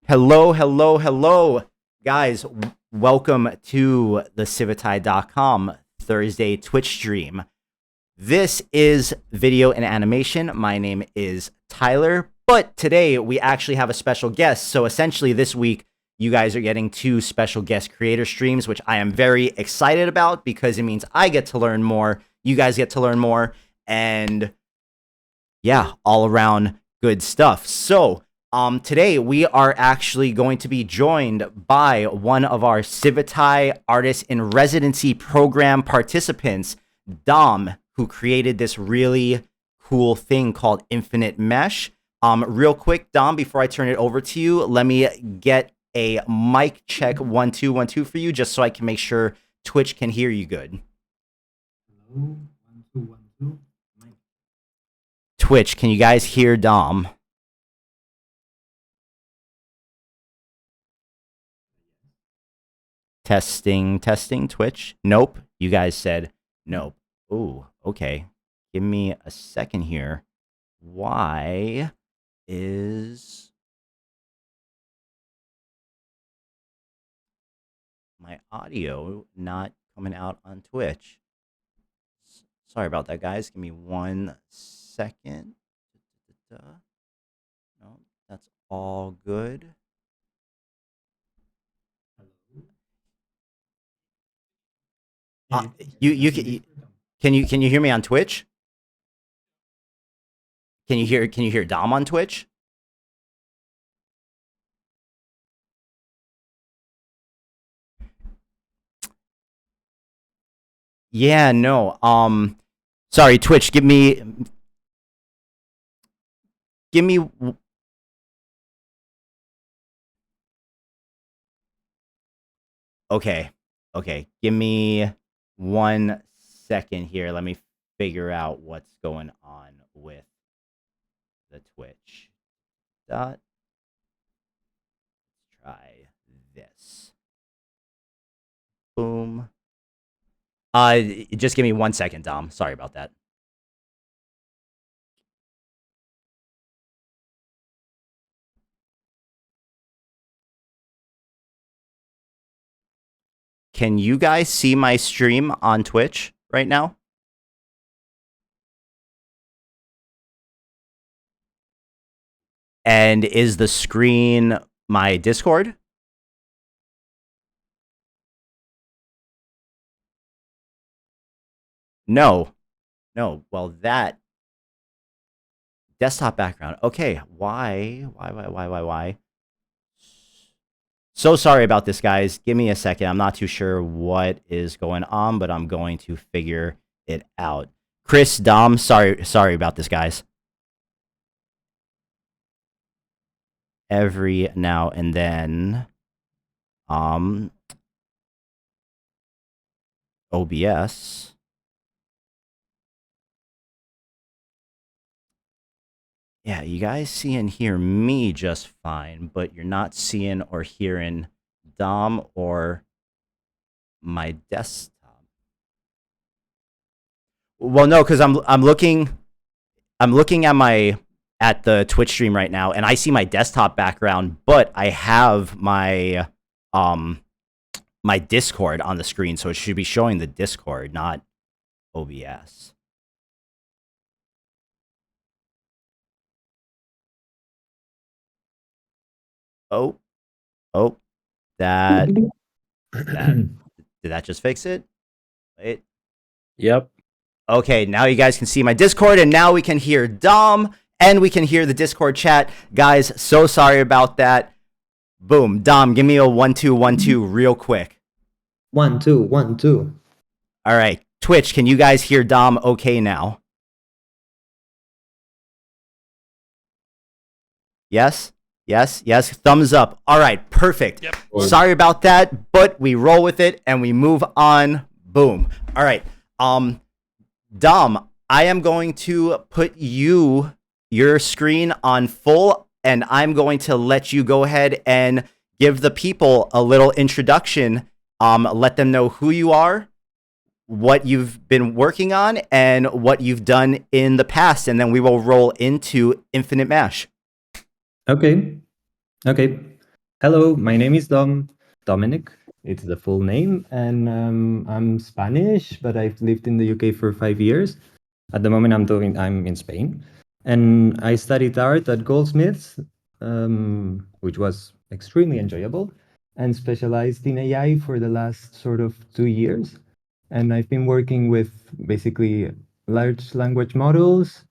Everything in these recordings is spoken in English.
Hello, hello, hello, guys. Welcome to the Civitai.com Thursday Twitch stream. This is video and animation. My name is Tyler, but today we actually have a special guest. So essentially this week, you guys are getting two special guest creator streams, which I am very excited about because it means I get to learn more, you guys get to learn more, and yeah, all around good stuff. So today we are actually going to be joined by one of our Civitai Artist in Residency program participants, Dom, who created this really cool thing called Infinite Mesh. Real quick, Dom, before I turn it over to you, let me get a mic check 1 2 1 2 for you, just so I can make sure Twitch can hear you good. Hello, 1 2 1 2. Twitch, can you guys hear Dom? Testing, testing, Twitch. Nope. You guys said nope. Ooh, okay. Give me a second here. Why is my audio not coming out on Twitch? Sorry about that, guys. Give me 1 second. No, that's all good. Can you hear me on Twitch? Can you hear Dom on Twitch? Yeah, no. Sorry, Twitch, give me Okay. Okay. Give me 1 second here. Let me figure out what's going on with the Twitch. Let's try this. Boom. Just give me 1 second, Dom. Sorry about that. Can you guys see my stream on Twitch right now? And is the screen my Discord? No. No. Well, that desktop background. Okay. Why? So sorry about this, guys. Give me a second. I'm not too sure what is going on, but I'm going to figure it out. Chris, Dom, sorry about this, guys. Every now and then, OBS. Yeah, you guys see and hear me just fine, but you're not seeing or hearing Dom or my desktop. Well, no, because I'm looking at the Twitch stream right now, and I see my desktop background, but I have my my Discord on the screen, so it should be showing the Discord, not OBS. Oh, that did that just fix it? Wait. Yep. Okay, now you guys can see my Discord, and now we can hear Dom, and we can hear the Discord chat. Guys, so sorry about that. Boom. Dom, give me a 1 2 1 2 real quick. 1 2 1 2. All right. Twitch, can you guys hear Dom okay now? Yes? Yes? Yes? Thumbs up. All right. Perfect. Yep. Sorry about that, but we roll with it and we move on. Boom. All right. Dom, I am going to put your screen on full, and I'm going to let you go ahead and give the people a little introduction. Let them know who you are, what you've been working on, and what you've done in the past, and then we will roll into Infinite Mesh. Okay. Hello, my name is Domenec. It's the full name, and I'm Spanish, but I've lived in the UK for 5 years. At the moment, I'm in Spain, and I studied art at Goldsmiths, which was extremely enjoyable, and specialized in AI for the last sort of 2 years. And I've been working with basically large language models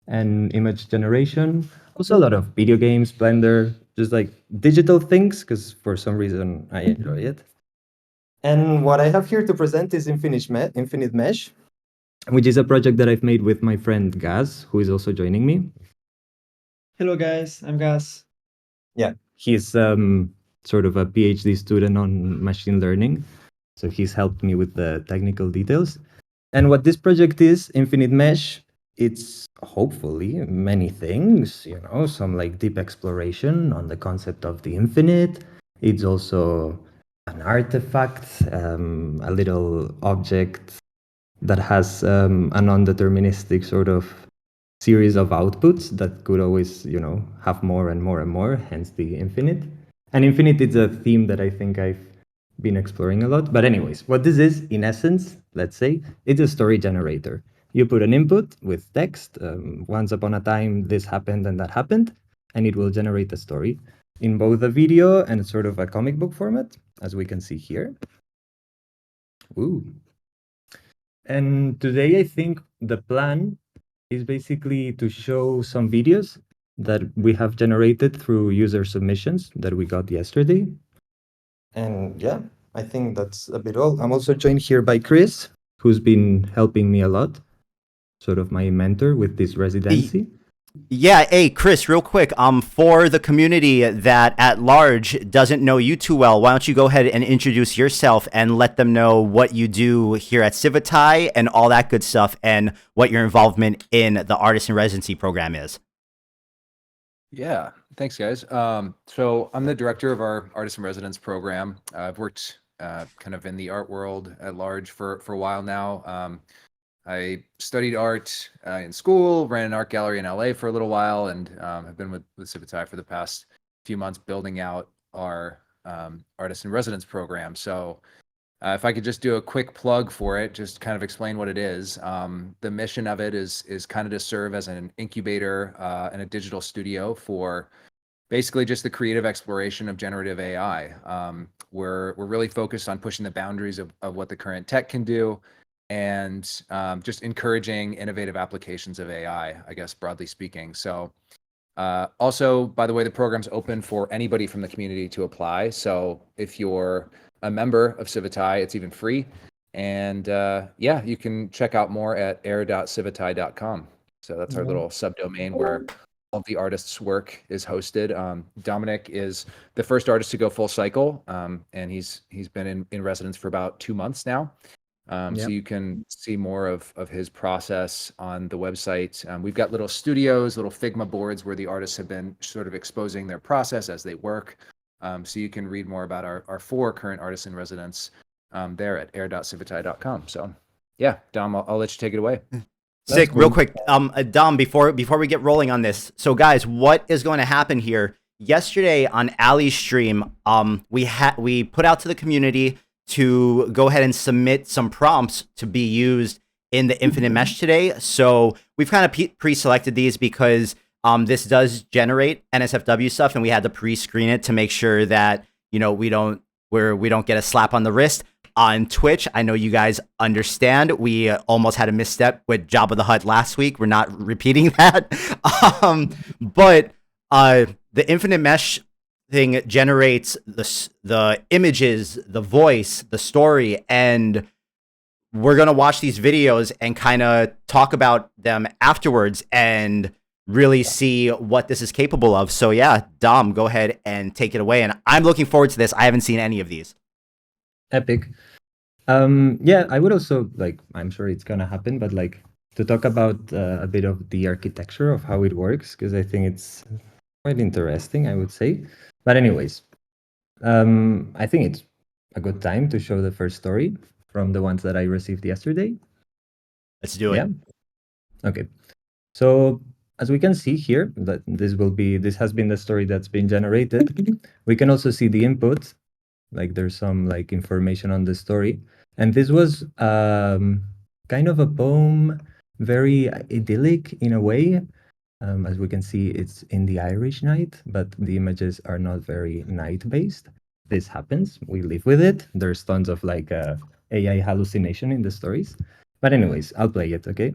and image generation. Also, a lot of video games, Blender, just like digital things, because for some reason I enjoy it. And what I have here to present is Infinite Mesh, which is a project that I've made with my friend Gaz, who is also joining me. Hello guys, I'm Gas. Yeah, he's sort of a PhD student on machine learning. So he's helped me with the technical details. And what this project is, Infinite Mesh, it's hopefully many things, some like deep exploration on the concept of the infinite. It's also an artifact, a little object that has a non-deterministic sort of series of outputs that could always, have more and more and more, hence the infinite. And infinite is a theme that I think I've been exploring a lot. But anyways, what this is, in essence, let's say, it's a story generator. You put an input with text, once upon a time, this happened and that happened, and it will generate a story in both a video and sort of a comic book format, as we can see here. Ooh. And today, I think the plan is basically to show some videos that we have generated through user submissions that we got yesterday. And yeah, I think that's a bit all. I'm also joined here by Chris, who's been helping me a lot, sort of my mentor with this residency. Yeah, hey Chris, real quick, for the community that at large doesn't know you too well, why don't you go ahead and introduce yourself and let them know what you do here at Civitai and all that good stuff, and what your involvement in the artist in residency program is. Yeah, thanks, guys. So I'm the director of our artist in residence program. I've worked kind of in the art world at large for a while now. I studied art in school, ran an art gallery in LA for a little while, and have been with Civitai for the past few months building out our artist in residence program. So if I could just do a quick plug for it, just kind of explain what it is. The mission of it is kind of to serve as an incubator and a digital studio for basically just the creative exploration of generative AI. We're really focused on pushing the boundaries of what the current tech can do, and just encouraging innovative applications of AI, I guess, broadly speaking. So also, by the way, the program's open for anybody from the community to apply. So if you're a member of Civitai, it's even free. And yeah, you can check out more at air.civitai.com. So that's our little subdomain where all the artists' work is hosted. Domenec is the first artist to go full cycle, and he's been in residence for about 2 months now. So you can see more of his process on the website. We've got little studios, little Figma boards where the artists have been sort of exposing their process as they work. So you can read more about our 4 current artists in residence there at air.civitai.com. So yeah, Dom, I'll let you take it away. Sick. Real quick, Dom, before we get rolling on this, so guys, what is going to happen here? Yesterday on Ali's stream, we put out to the community to go ahead and submit some prompts to be used in the Infinite Mesh today. So we've kind of pre-selected these because this does generate NSFW stuff, and we had to pre-screen it to make sure that we don't get a slap on the wrist. On Twitch, I know you guys understand. We almost had a misstep with Jabba the Hutt last week. We're not repeating that. But the Infinite Mesh thing generates the images, the voice, the story, and we're going to watch these videos and kind of talk about them afterwards and really see what this is capable of. So yeah, Dom, go ahead and take it away. And I'm looking forward to this. I haven't seen any of these. Epic. Yeah, I would also I'm sure it's gonna happen, but to talk about a bit of the architecture of how it works, because I think it's quite interesting, I would say. But anyways, I think it's a good time to show the first story from the ones that I received yesterday. Let's do it. Yeah. Okay. So as we can see here, that this has been the story that's been generated. We can also see the input, like there's some like information on the story. And this was kind of a poem, very idyllic in a way. As we can see, it's in the Irish night, but the images are not very night-based. This happens, we live with it. There's tons of like AI hallucination in the stories. But anyways, I'll play it, okay?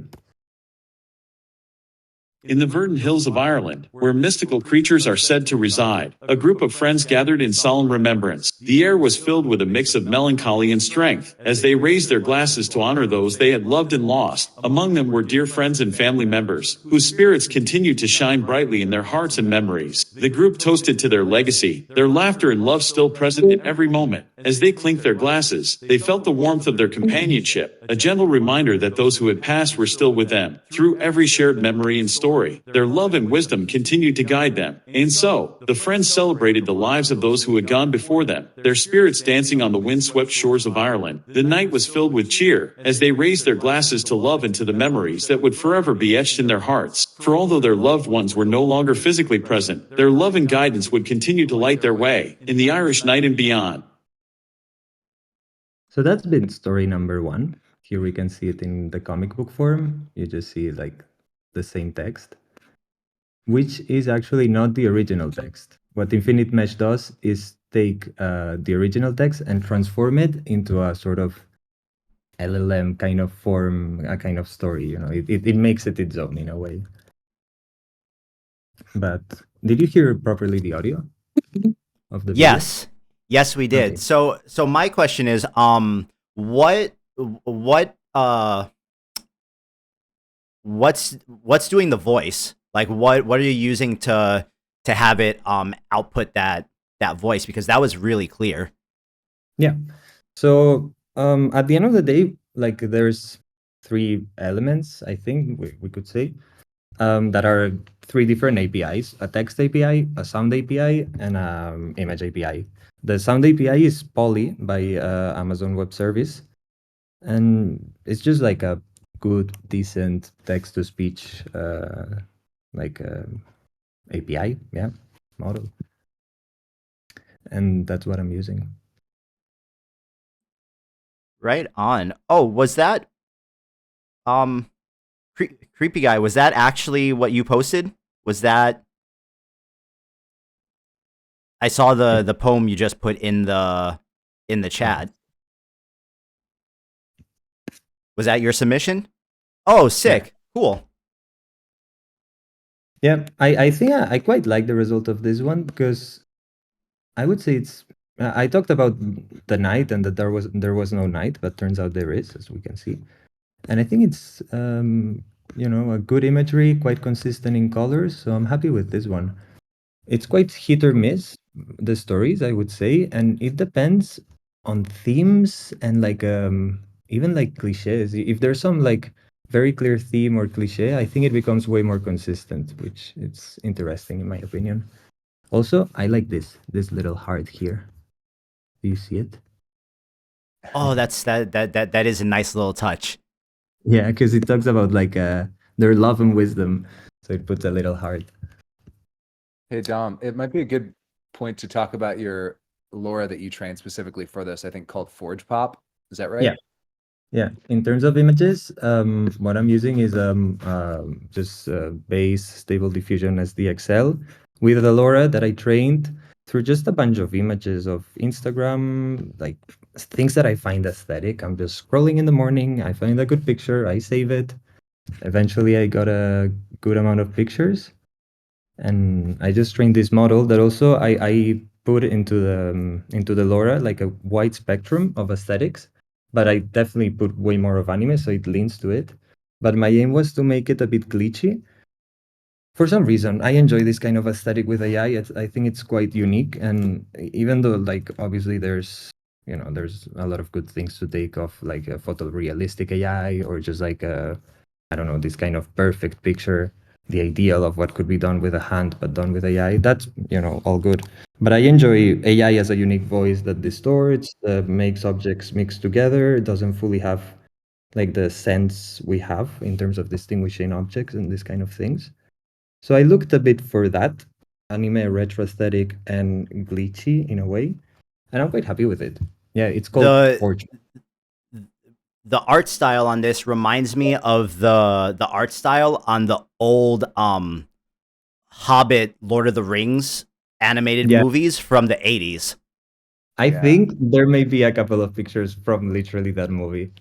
In the verdant hills of Ireland, where mystical creatures are said to reside, a group of friends gathered in solemn remembrance. The air was filled with a mix of melancholy and strength, as they raised their glasses to honor those they had loved and lost. Among them were dear friends and family members, whose spirits continued to shine brightly in their hearts and memories. The group toasted to their legacy, their laughter and love still present in every moment. As they clinked their glasses, they felt the warmth of their companionship, a gentle reminder that those who had passed were still with them. Through every shared memory and story, their love and wisdom continued to guide them. And so, the friends celebrated the lives of those who had gone before them, their spirits dancing on the wind-swept shores of Ireland. The night was filled with cheer, as they raised their glasses to love and to the memories that would forever be etched in their hearts. For although their loved ones were no longer physically present, their love and guidance would continue to light their way, in the Irish night and beyond. So that's been story number 1. Here we can see it in the comic book form. You just see like the same text, which is actually not the original text. What Infinite Mesh does is take the original text and transform it into a sort of LLM kind of form, a kind of story. You know, it makes it its own in a way. But did you hear properly the audio of the video? Yes, we did. Okay. So my question is, what's doing the voice? Like, what are you using to have it output that voice? Because that was really clear. Yeah. So at the end of the day, like there's 3 elements, I think we could say, that are 3 different APIs: a text API, a sound API, and an image API. The sound API is Poly by Amazon Web Service, and it's just like a good, decent text-to-speech API, model. And that's what I'm using. Right on. Oh, was that creepy guy? Was that actually what you posted? Was that? I saw the poem you just put in the chat. Was that your submission? Oh, sick. Yeah. Cool. Yeah, I think I quite like the result of this one, because I would say it's I talked about the night and that there was no night, but turns out there is, as we can see. And I think it's a good imagery, quite consistent in colors, so I'm happy with this one. It's quite hit or miss, the stories, I would say, and it depends on themes and like even like cliches. If there's some like very clear theme or cliche, I think it becomes way more consistent, which it's interesting in my opinion. Also, I like this little heart here. Do you see it? Oh, that is a nice little touch. Yeah, because it talks about like their love and wisdom, so it puts a little heart. Hey Dom, it might be a good point to talk about your LoRa that you trained specifically for this, I think called Forge Pop. Is that right? Yeah. In terms of images, what I'm using is just base stable diffusion SDXL with the LoRa that I trained through just a bunch of images of Instagram, like things that I find aesthetic. I'm just scrolling in the morning, I find a good picture, I save it. Eventually, I got a good amount of pictures, and I just trained this model that also I put into the LoRa like a wide spectrum of aesthetics, but I definitely put way more of anime, so it leans to it. But my aim was to make it a bit glitchy. For some reason, I enjoy this kind of aesthetic with AI. I think it's quite unique, and even though like obviously there's a lot of good things to take off, like a photorealistic AI or just like I don't know, this kind of perfect picture, the ideal of what could be done with a hand but done with AI. That's all good. But I enjoy AI as a unique voice that distorts, makes objects mix together. It doesn't fully have like the sense we have in terms of distinguishing objects and these kind of things. So I looked a bit for that, anime retro aesthetic and glitchy in a way, and I'm quite happy with it. Yeah, it's called The Forge. the art style on this reminds me of the art style on the old Hobbit, Lord of the Rings animated Yeah. movies from the 80s. I Yeah. think there may be a couple of pictures from literally that movie.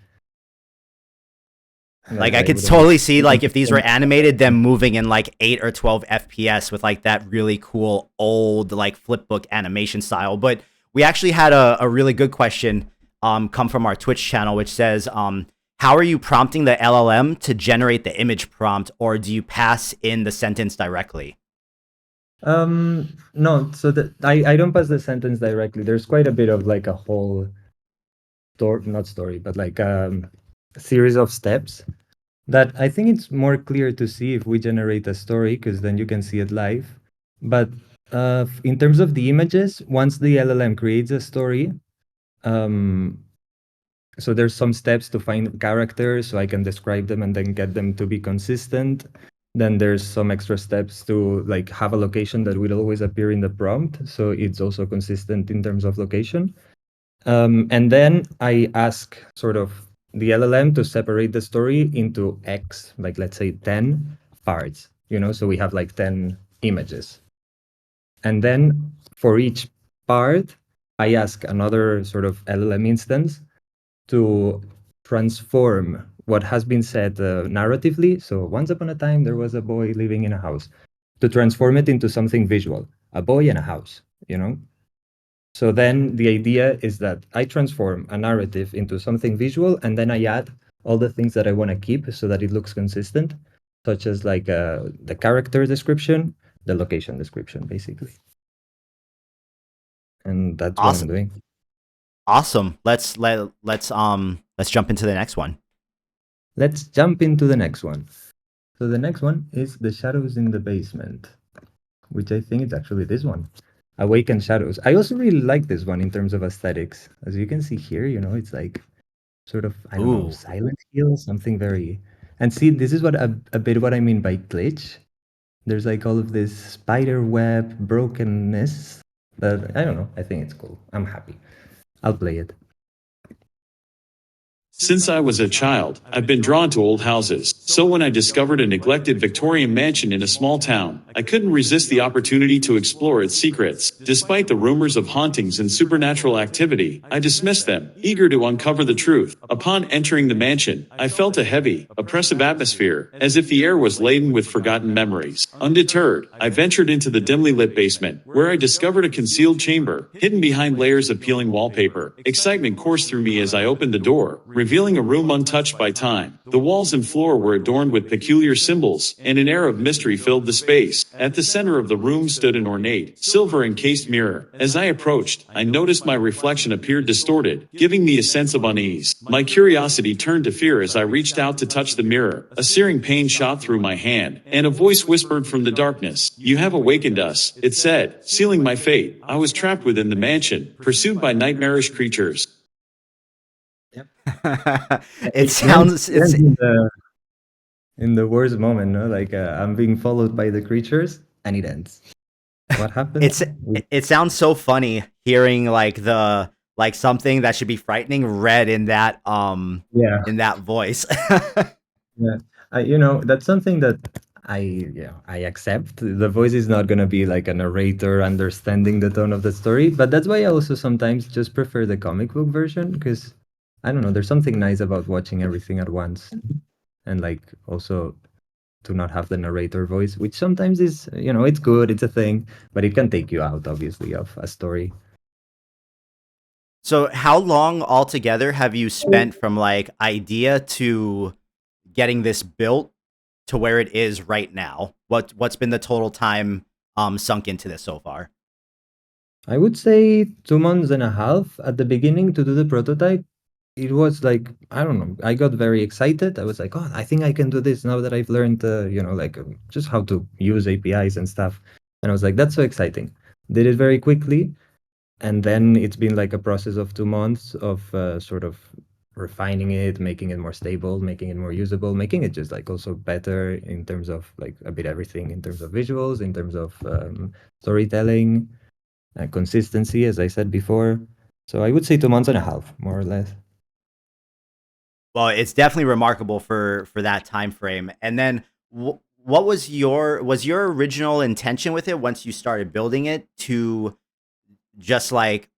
Like I could wouldn't- totally see like if these were animated, them moving in like 8 or 12 FPS with like that really cool old like flipbook animation style. But we actually had a really good question come from our Twitch channel, which says, how are you prompting the LLM to generate the image prompt, or do you pass in the sentence directly? No, so I don't pass the sentence directly. There's quite a bit of like a whole story, not story, but like a series of steps that I think it's more clear to see if we generate a story, because then you can see it live. But in terms of the images, once the LLM creates a story, so there's some steps to find characters so I can describe them and then get them to be consistent. Then there's some extra steps to like have a location that will always appear in the prompt, so it's also consistent in terms of location. And then I ask sort of the LLM to separate the story into X, like let's say 10 parts, so we have like 10 images. And then for each part, I ask another sort of LLM instance to transform what has been said narratively. So once upon a time, there was a boy living in a house, to transform it into something visual, a boy and a house. So then the idea is that I transform a narrative into something visual, and then I add all the things that I want to keep so that it looks consistent, such as like the character description, the location description, basically. And that's what I'm Awesome. doing. Awesome. Let's jump into the next one. Let's jump into the next one. So the next one is the shadows in the basement, which I think is actually this one. Awaken Shadows. I also really like this one in terms of aesthetics. As you can see here, it's like sort of, I don't know, Ooh. Silent Hill, something very... And see, this is what a bit what I mean by glitch. There's like all of this spider web brokenness, but I don't know. I think it's cool. I'm happy. I'll play it. Since I was a child, I've been drawn to old houses. So when I discovered a neglected Victorian mansion in a small town, I couldn't resist the opportunity to explore its secrets. Despite the rumors of hauntings and supernatural activity, I dismissed them, eager to uncover the truth. Upon entering the mansion, I felt a heavy, oppressive atmosphere, as if the air was laden with forgotten memories. Undeterred, I ventured into the dimly lit basement, where I discovered a concealed chamber, hidden behind layers of peeling wallpaper. Excitement coursed through me as I opened the door, revealing a room untouched by time. The walls and floor were adorned with peculiar symbols, and an air of mystery filled the space. At the center of the room stood an ornate, silver-encased mirror. As I approached, I noticed my reflection appeared distorted, giving me a sense of unease. My curiosity turned to fear as I reached out to touch the mirror. A searing pain shot through my hand, and a voice whispered from the darkness, "You have awakened us," it said, sealing my fate. I was trapped within the mansion, pursued by nightmarish creatures. It sounds it's in the worst moment, no? Like I'm being followed by the creatures, and it ends. What happened? it sounds so funny hearing like something that should be frightening read in that Yeah. in that voice. Yeah, that's something that I accept. The voice is not gonna be like a narrator understanding the tone of the story, but that's why I also sometimes just prefer the comic book version, because I don't know, there's something nice about watching everything at once, and like also to not have the narrator voice, which sometimes is, it's good, it's a thing, but it can take you out obviously of a story. So how long altogether have you spent from like idea to getting this built to where it is right now? What's been the total time sunk into this so far? I would say 2 months and a half at the beginning to do the prototype. It was like, I don't know, I got very excited. I was like, oh, I think I can do this now that I've learned, just how to use APIs and stuff. And I was like, that's so exciting. Did it very quickly. And then it's been like a process of 2 months of sort of refining it, making it more stable, making it more usable, making it just like also better in terms of like a bit everything, in terms of visuals, in terms of storytelling, consistency, as I said before. So I would say 2 months and a half, more or less. Well, it's definitely remarkable for that time frame. And then what was your original intention with it once you started building it, to just like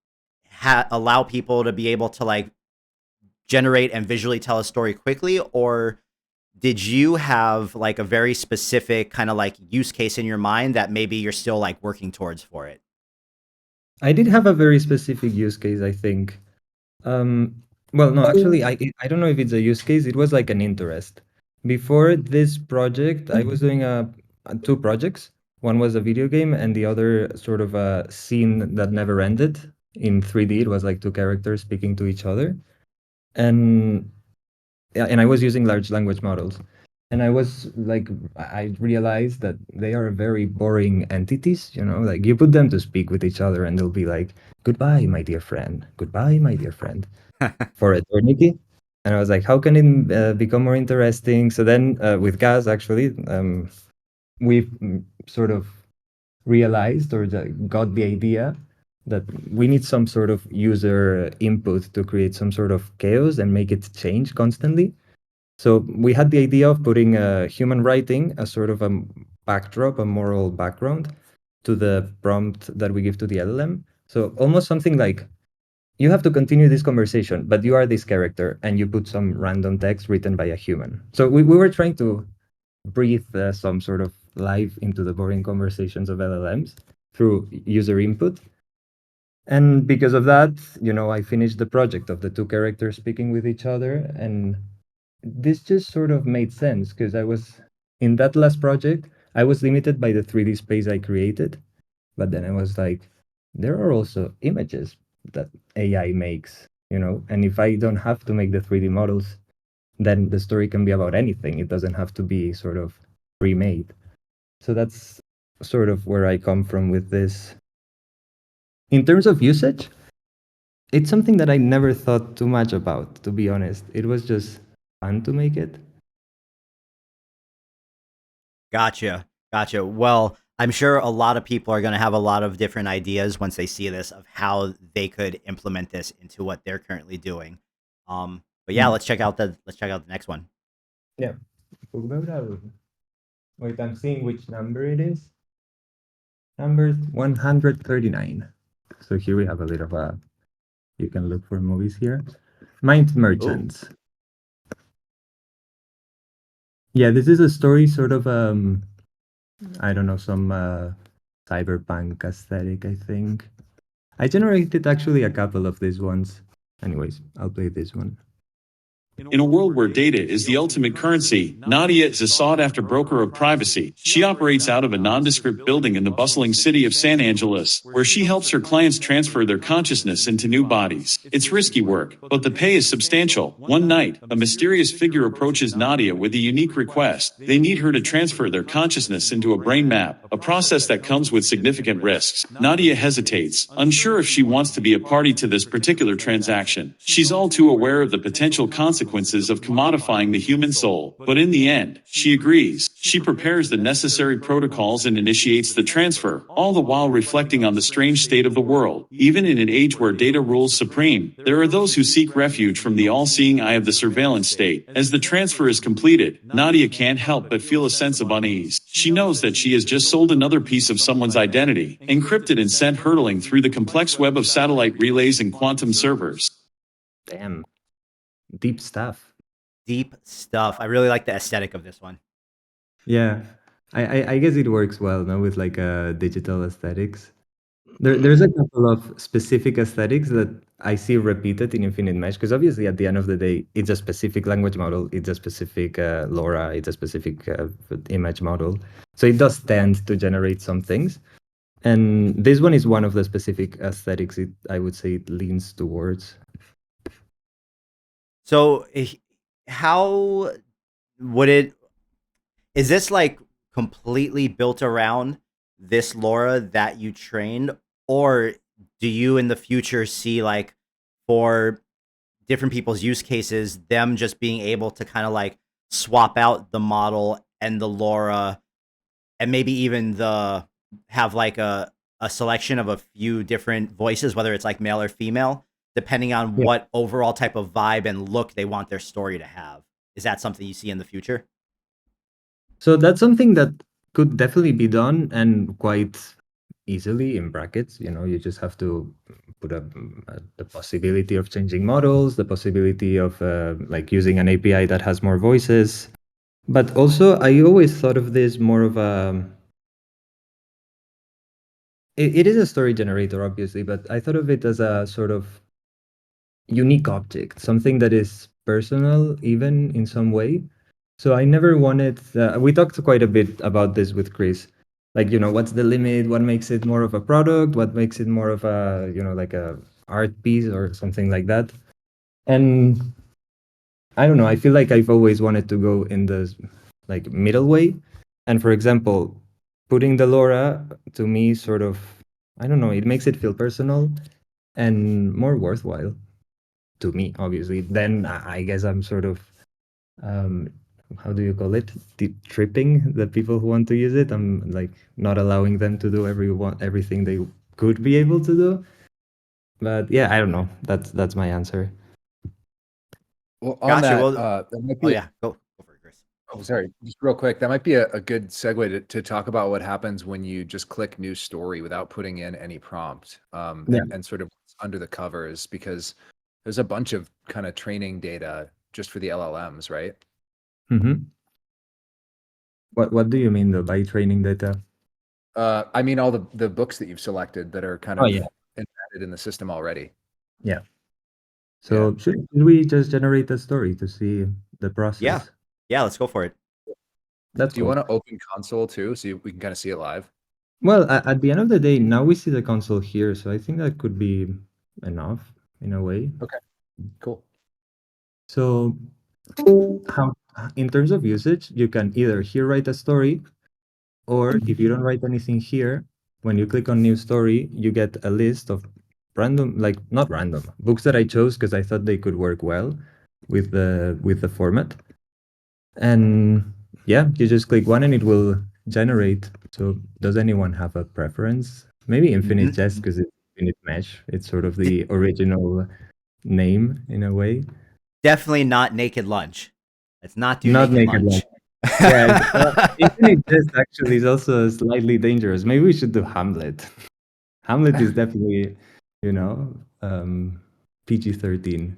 allow people to be able to like generate and visually tell a story quickly, or did you have like a very specific kind of like use case in your mind that maybe you're still like working towards for it? I did have a very specific use case, I think. Well, no, actually, I don't know if it's a use case. It was like an interest. Before this project, I was doing two projects. One was a video game, and the other sort of a scene that never ended in 3D. It was like two characters speaking to each other, and yeah, and I was using large language models. And I was like, I realized that they are very boring entities, you know, like you put them to speak with each other and they'll be like, goodbye, my dear friend, goodbye, my dear friend, for eternity. And I was like, how can it become more interesting? So then with Gas, actually, we've sort of realized or got the idea that we need some sort of user input to create some sort of chaos and make it change constantly. So we had the idea of putting human writing as sort of a backdrop, a moral background to the prompt that we give to the LLM. So almost something like, you have to continue this conversation, but you are this character, and you put some random text written by a human. So we were trying to breathe some sort of life into the boring conversations of LLMs through user input. And because of that, you know, I finished the project of the two characters speaking with each other, and this just sort of made sense because I was in that last project, I was limited by the 3D space I created. But then I was like, there are also images that AI makes, you know, and if I don't have to make the 3D models, then the story can be about anything. It doesn't have to be sort of pre-made. So that's sort of where I come from with this. In terms of usage, it's something that I never thought too much about, to be honest. It was just fun to make it. Gotcha. Well, I'm sure a lot of people are going to have a lot of different ideas once they see this of how they could implement this into what they're currently doing. But yeah, let's check out the next one. Yeah. Wait, I'm seeing which number it is. Number 139. So here we have a little of a, you can look for movies here. Mind Merchants. Ooh. Yeah, this is a story sort of, I don't know, some cyberpunk aesthetic, I think. I generated actually a couple of these ones. Anyways, I'll play this one. In a world where data is the ultimate currency, Nadia is a sought-after broker of privacy. She operates out of a nondescript building in the bustling city of San Angeles, where she helps her clients transfer their consciousness into new bodies. It's risky work, but the pay is substantial. One night, a mysterious figure approaches Nadia with a unique request. They need her to transfer their consciousness into a brain map, a process that comes with significant risks. Nadia hesitates, unsure if she wants to be a party to this particular transaction. She's all too aware of the potential consequences of commodifying the human soul, but in the end, she agrees. She prepares the necessary protocols and initiates the transfer, all the while reflecting on the strange state of the world. Even in an age where data rules supreme, there are those who seek refuge from the all-seeing eye of the surveillance state. As the transfer is completed, Nadia can't help but feel a sense of unease. She knows that she has just sold another piece of someone's identity, encrypted and sent hurtling through the complex web of satellite relays and quantum servers. Damn. Deep stuff. Deep stuff. I really like the aesthetic of this one. Yeah, I guess it works well, no, with like digital aesthetics. There's a couple of specific aesthetics that I see repeated in Infinite Mesh, because obviously at the end of the day, it's a specific language model, it's a specific LoRa, it's a specific image model. So it does tend to generate some things. And this one is one of the specific aesthetics I would say it leans towards. So how would it, is this like completely built around this LoRa that you trained, or do you in the future see like for different people's use cases, them just being able to kind of like swap out the model and the LoRa, and maybe even have like a selection of a few different voices, whether it's like male or female, depending on Yeah. what overall type of vibe and look they want their story to have. Is that something you see in the future? So that's something that could definitely be done, and quite easily in brackets. You just have to put up the possibility of changing models, the possibility of like using an API that has more voices. But also, I always thought of this more of a. It is a story generator, obviously, but I thought of it as a sort of unique object, something that is personal, even in some way. So I never wanted. We talked quite a bit about this with Chris. Like, what's the limit? What makes it more of a product? What makes it more of a, like a art piece or something like that? And I don't know. I feel like I've always wanted to go in the like middle way. And for example, putting the LoRa to me sort of, I don't know, it makes it feel personal and more worthwhile to me, obviously. Then I guess I'm sort of um, how do you call it? Tripping the people who want to use it. I'm like not allowing them to do everything they could be able to do. But yeah, I don't know. That's my answer. Well, on Gotcha. that, Well, that might oh be yeah, go for it, Chris. oh, sorry, just real quick. That might be a good segue to talk about what happens when you just click new story without putting in any prompt, Yeah. and sort of what's under the covers, because there's a bunch of kind of training data just for the LLMs, right? Mm-hmm. What do you mean though by training data? I mean, all the books that you've selected that are kind Oh of yeah, embedded in the system already. yeah. So should we just generate a story to see the process? Yeah, let's go for it. That's Do you cool. want to open console too, so we can kind of see it live? Well, at the end of the day, now we see the console here, so I think that could be enough in a way. Okay, cool. So how, in terms of usage, you can either here write a story, or if you don't write anything here, when you click on new story, you get a list of random, like not random, books that I chose because I thought they could work well with the format. And yeah, you just click one and it will generate. So does anyone have a preference? Maybe Infinite Jest, because it's Infinite Mesh. It's sort of the original name in a way. Definitely not Naked Lunch. Let's not do Not Naked Naked Lunch. Yeah, Infinite Jest actually is also slightly dangerous. Maybe we should do Hamlet. Hamlet is definitely, you know, PG-13.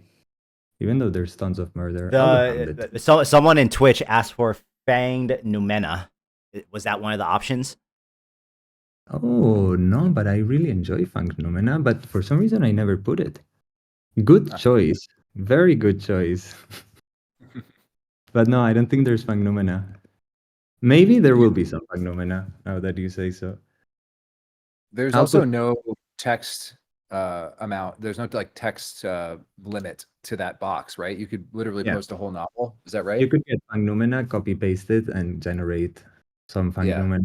Even though there's tons of murder, I'll do Hamlet. Someone in Twitch asked for Fanged Numena. Was that one of the options? Oh no, but I really enjoy Funk Numena, but for some reason I never put it. Good choice. Very good choice. But no, I don't think there's Funk Numena. Maybe there will be some Funk Numena, now that you say so. There's I'll also put- no text amount. There's no like text limit to that box, right? You could literally Yeah. post a whole novel. Is that You right? could get Funk Numena, copy paste it, and generate some Funk Yeah. Numena.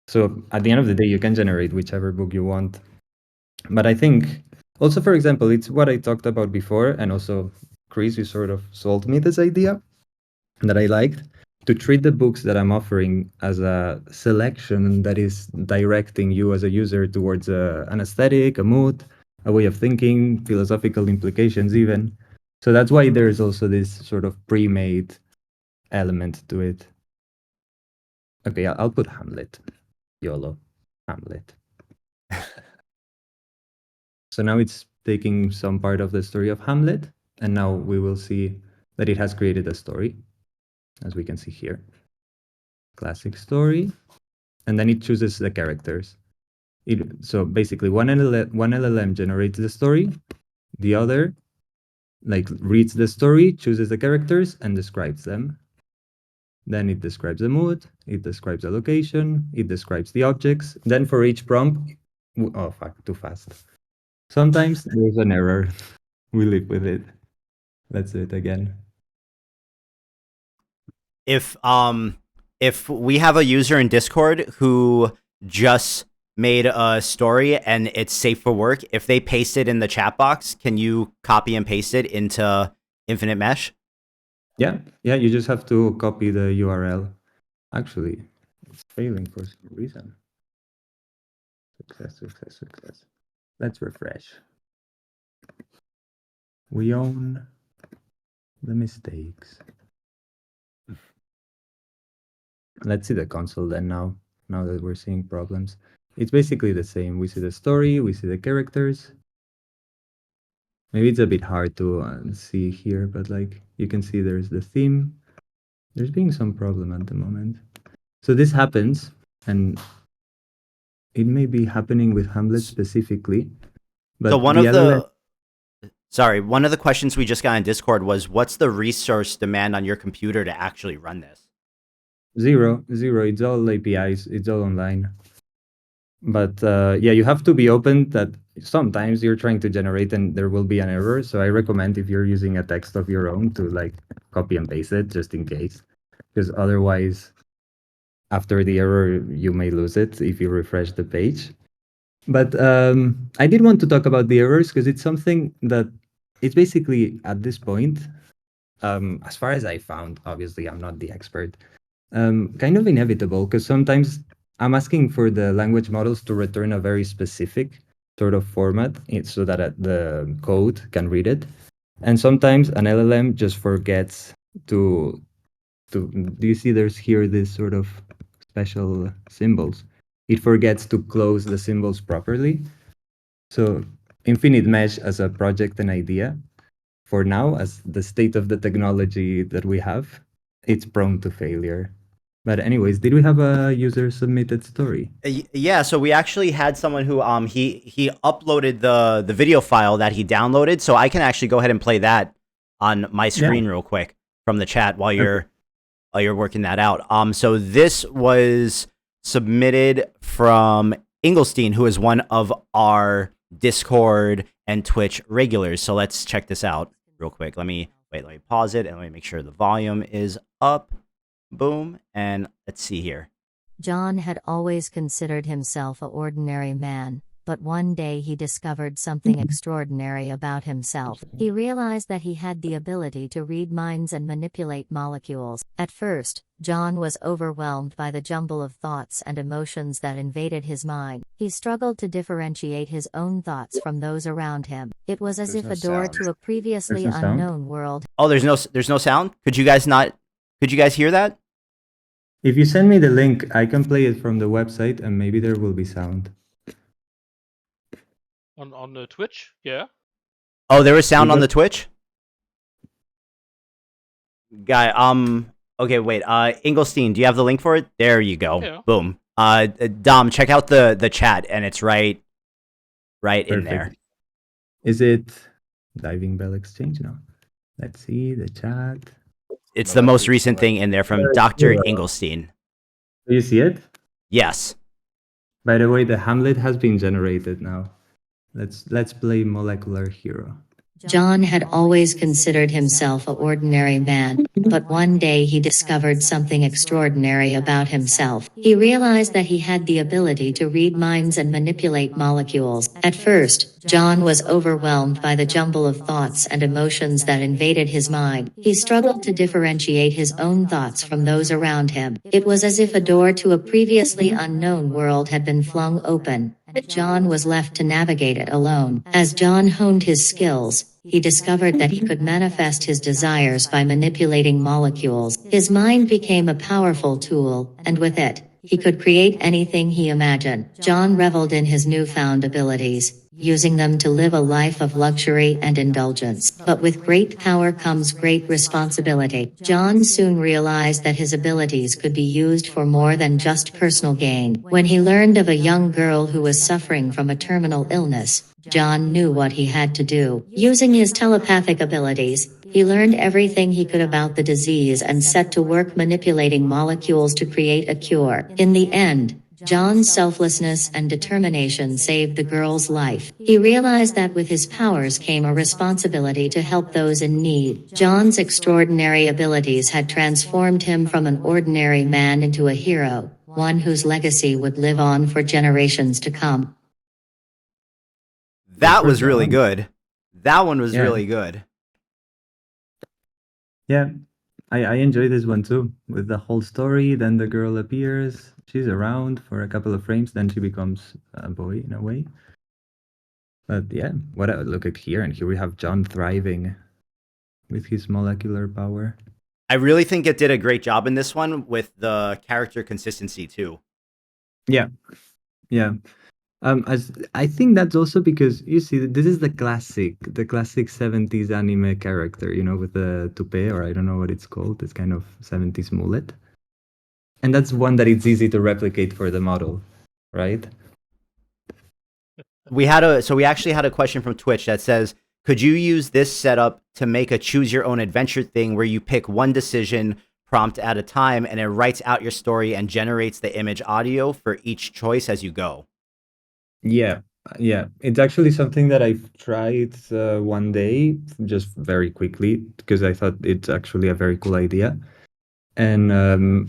So at the end of the day, you can generate whichever book you want. But I think also, for example, it's what I talked about before, and also Chris, you sort of sold me this idea that I liked, to treat the books that I'm offering as a selection that is directing you as a user towards an aesthetic, a mood, a way of thinking, philosophical implications even. So that's why there's also this sort of pre-made element to it. Okay, I'll put Hamlet. YOLO. Hamlet. So now it's taking some part of the story of Hamlet, and now we will see that it has created a story, as we can see here. Classic story. And then it chooses the characters. So basically, one LLM generates the story, the other like reads the story, chooses the characters, and describes them. Then it describes the mood, it describes the location, it describes the objects. Then for each prompt, oh fuck, too fast. Sometimes there's an error. We live with it. Let's do it again. If we have a user in Discord who just made a story and it's safe for work, if they paste it in the chat box, can you copy and paste it into Infinite Mesh? Yeah, you just have to copy the URL. Actually, it's failing for some reason. Success. Let's refresh. We own the mistakes. Let's see the console then now that we're seeing problems. It's basically the same. We see the story, we see the characters. Maybe it's a bit hard to see here, but like you can see there's the theme. There's being some problem at the moment. So this happens, and it may be happening with Hamlet specifically. But so one of the questions we just got in Discord was, what's the resource demand on your computer to actually run this? Zero. It's all APIs. It's all online. But yeah, you have to be open that sometimes you're trying to generate and there will be an error. So I recommend if you're using a text of your own to like copy and paste it just in case, because otherwise after the error, you may lose it if you refresh the page. But I did want to talk about the errors because it's something that it's basically at this point, as far as I found, obviously I'm not the expert, kind of inevitable because sometimes I'm asking for the language models to return a very specific sort of format so that the code can read it. And sometimes an LLM just forgets to do you see there's here this sort of special symbols? It forgets to close the symbols properly. So Infinite Mesh as a project and idea, for now, as the state of the technology that we have, it's prone to failure. But anyways, did we have a user submitted story? Yeah, so we actually had someone who he uploaded the video file that he downloaded, so I can actually go ahead and play that on my screen real quick from the chat while you're working that out. So this was submitted from Engelstein, who is one of our Discord and Twitch regulars. So let's check this out real quick. Let me pause it and let me make sure the volume is up. Boom. And let's see here. John had always considered himself an ordinary man, but one day he discovered something extraordinary about himself. He realized that he had the ability to read minds and manipulate molecules. At first, John was overwhelmed by the jumble of thoughts and emotions that invaded his mind. He struggled to differentiate his own thoughts from those around him. It was as if a door to a previously unknown world. Oh, there's no sound? Could you guys hear that? If you send me the link, I can play it from the website and maybe there will be sound. On the Twitch, yeah. Oh, there was sound on the Twitch? Guy, okay, wait, Engelstein, do you have the link for it? There you go. Yeah. Boom. Dom, check out the chat, and it's right in there. Is it Diving Bell Exchange? No. Let's see the chat. It's the most recent thing in there from Dr. Engelstein. Do you see it? Yes. By the way, the Hamlet has been generated now. Let's play Molecular Hero. John had always considered himself an ordinary man, but one day he discovered something extraordinary about himself. He realized that he had the ability to read minds and manipulate molecules. At first, John was overwhelmed by the jumble of thoughts and emotions that invaded his mind. He struggled to differentiate his own thoughts from those around him. It was as if a door to a previously unknown world had been flung open, but John was left to navigate it alone. As John honed his skills, he discovered that he could manifest his desires by manipulating molecules. His mind became a powerful tool, and with it, he could create anything he imagined. John reveled in his newfound abilities, using them to live a life of luxury and indulgence. But with great power comes great responsibility. John soon realized that his abilities could be used for more than just personal gain. When he learned of a young girl who was suffering from a terminal illness, John knew what he had to do. Using his telepathic abilities, he learned everything he could about the disease and set to work manipulating molecules to create a cure. In the end, John's selflessness and determination saved the girl's life. He realized that with his powers came a responsibility to help those in need. John's extraordinary abilities had transformed him from an ordinary man into a hero, one whose legacy would live on for generations to come. That for was really John. good. That one was Yeah. really good. Yeah, I enjoy this one too. With the whole story, then the girl appears, she's around for a couple of frames, then she becomes a boy in a way. But yeah, look at here, and here we have John thriving with his molecular power. I really think it did a great job in this one with the character consistency too. Yeah, yeah. As I think that's also because you see, this is the classic 70s anime character, you know, with the toupee, or I don't know what it's called, this kind of 70s mullet. And that's one that it's easy to replicate for the model, right? We actually had a question from Twitch that says, could you use this setup to make a choose your own adventure thing where you pick one decision prompt at a time and it writes out your story and generates the image audio for each choice as you go? Yeah, yeah. It's actually something that I've tried one day, just very quickly, because I thought it's actually a very cool idea. And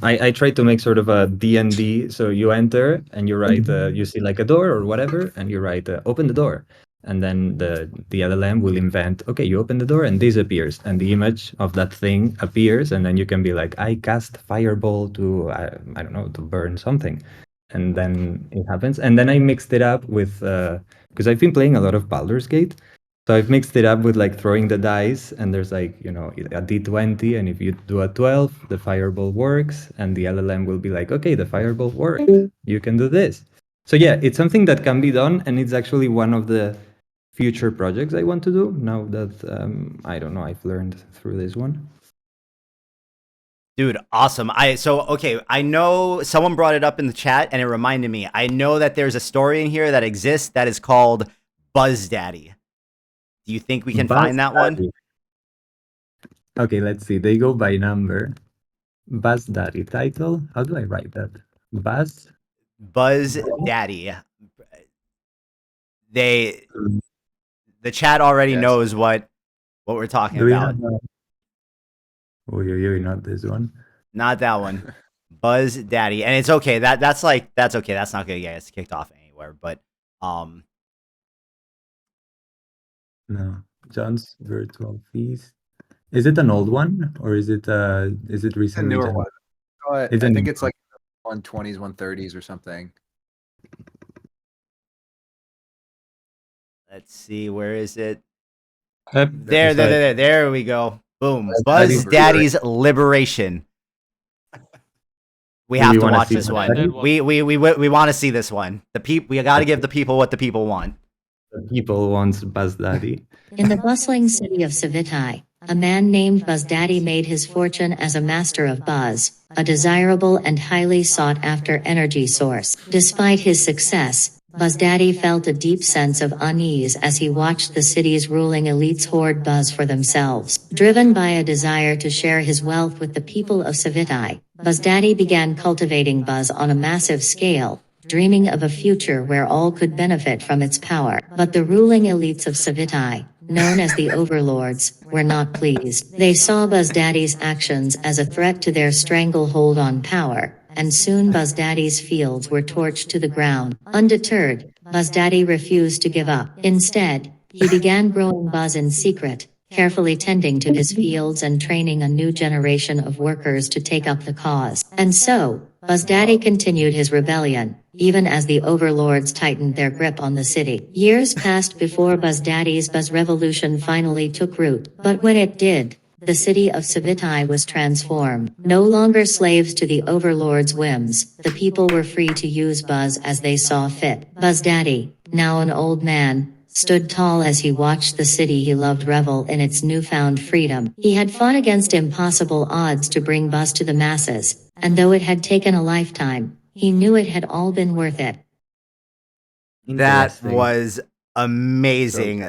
I tried to make sort of a D&D. So you enter and you write, you see like a door or whatever, and you write, open the door. And then the LLM will invent, okay, you open the door and this appears. And the image of that thing appears. And then you can be like, I cast fireball to, I don't know, to burn something. And then it happens. And then I mixed it up with, because I've been playing a lot of Baldur's Gate. So I've mixed it up with like throwing the dice, and there's like, you know, a d20, and if you do a 12, the fireball works, and the LLM will be like, okay, the fireball worked, you can do this. So yeah, it's something that can be done, and it's actually one of the future projects I want to do now that, I don't know, I've learned through this one. Dude, awesome. I know someone brought it up in the chat and it reminded me. I know that there's a story in here that exists that is called BuzzDaddy. Do you think we can find that one? BuzzDaddy. Okay, let's see. They go by number. BuzzDaddy title. How do I write that? BuzzDaddy. The chat already Yes. knows what we're talking Do we about. have not this one. Not that one. BuzzDaddy. And it's okay. That's okay. That's not gonna get us kicked off anywhere. But No, John's virtual feast. Is it an old one or is it It's a recently? newer one. I It's a think new it's like 120s, 130s or something. let's see, where is it? Yep, There we go. Boom. BuzzDaddy's BuzzDaddy's Liberation. We Do have we to wanna watch see this that? one. We want to see this one. We got to give the people what the people want. The people wants BuzzDaddy. In the bustling city of Civitai, a man named BuzzDaddy made his fortune as a master of buzz, a desirable and highly sought-after energy source. Despite his success, BuzzDaddy felt a deep sense of unease as he watched the city's ruling elites hoard buzz for themselves. Driven by a desire to share his wealth with the people of Civitai, BuzzDaddy began cultivating buzz on a massive scale, dreaming of a future where all could benefit from its power. But the ruling elites of Civitai, known as the overlords, were not pleased. They saw BuzzDaddy's actions as a threat to their stranglehold on power, and soon BuzzDaddy's fields were torched to the ground. Undeterred, BuzzDaddy refused to give up. Instead, he began growing buzz in secret, carefully tending to his fields and training a new generation of workers to take up the cause. And so, BuzzDaddy continued his rebellion, even as the overlords tightened their grip on the city. Years passed before BuzzDaddy's Buzz Revolution finally took root, but when it did, the city of Civitai was transformed. No longer slaves to the overlords' whims, the people were free to use Buzz as they saw fit. BuzzDaddy, now an old man, stood tall as he watched the city he loved revel in its newfound freedom. He had fought against impossible odds to bring Buzz to the masses, and though it had taken a lifetime, he knew it had all been worth it. That Interesting. was amazing.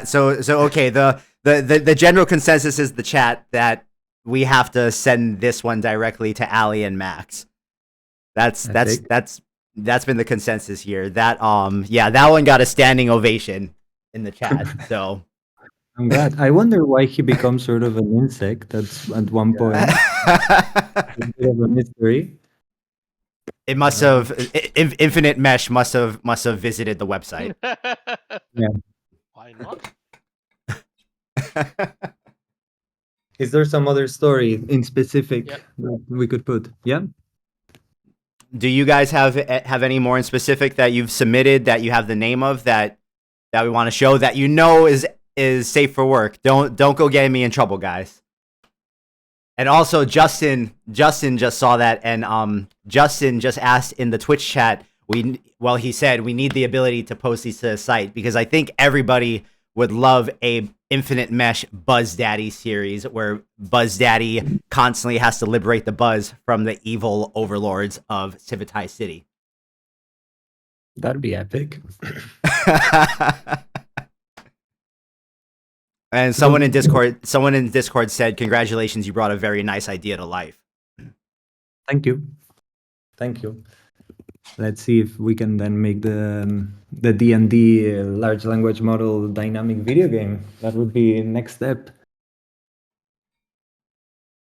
So okay, the general consensus is the chat that we have to send this one directly to Ali and Max. That's been the consensus here. That one got a standing ovation in the chat. So I'm glad. I wonder why he becomes sort of an insect. That's at one point. A bit of a mystery. It must have Infinite Mesh must have visited the website. Yeah. Why not? Is there some other story in specific Yeah. that we could put? Yeah. Do you guys have any more in specific that you've submitted that you have the name of that we want to show that is safe for work? Don't go getting me in trouble, guys. And also, Justin just saw that, and Justin just asked in the Twitch chat. He said we need the ability to post these to the site because I think everybody would love a Infinite Mesh BuzzDaddy series where BuzzDaddy constantly has to liberate the buzz from the evil overlords of Civitai City. That'd be epic. And someone in Discord said, "Congratulations, you brought a very nice idea to life." Thank you. Thank you. Let's see if we can then make the D&D large language model dynamic video game. That would be next step.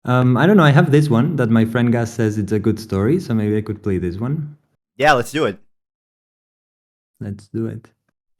I don't know. I have this one that my friend Gas says it's a good story, so maybe I could play this one. Yeah, let's do it. Let's do it.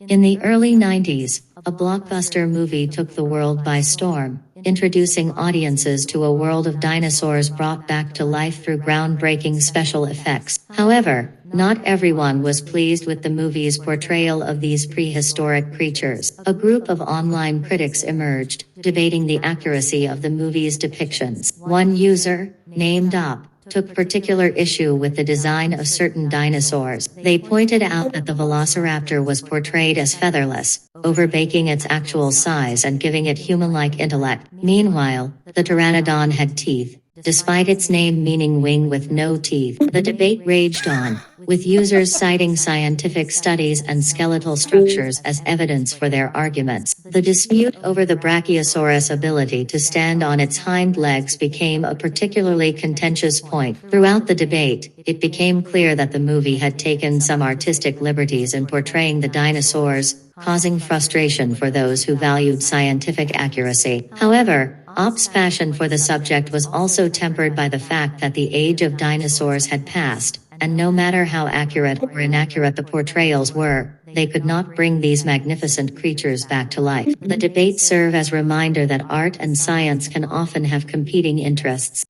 In the early 90s, a blockbuster movie took the world by storm, introducing audiences to a world of dinosaurs brought back to life through groundbreaking special effects. However, not everyone was pleased with the movie's portrayal of these prehistoric creatures. A group of online critics emerged, debating the accuracy of the movie's depictions. One user, named Op, took particular issue with the design of certain dinosaurs. They pointed out that the velociraptor was portrayed as featherless, overbaking its actual size and giving it human-like intellect. Meanwhile, the pteranodon had teeth, despite its name meaning wing with no teeth. The debate raged on, with users citing scientific studies and skeletal structures as evidence for their arguments. The dispute over the Brachiosaurus' ability to stand on its hind legs became a particularly contentious point. Throughout the debate, it became clear that the movie had taken some artistic liberties in portraying the dinosaurs, causing frustration for those who valued scientific accuracy. However, Op's passion for the subject was also tempered by the fact that the age of dinosaurs had passed, and no matter how accurate or inaccurate the portrayals were, they could not bring these magnificent creatures back to life. The debates serve as a reminder that art and science can often have competing interests.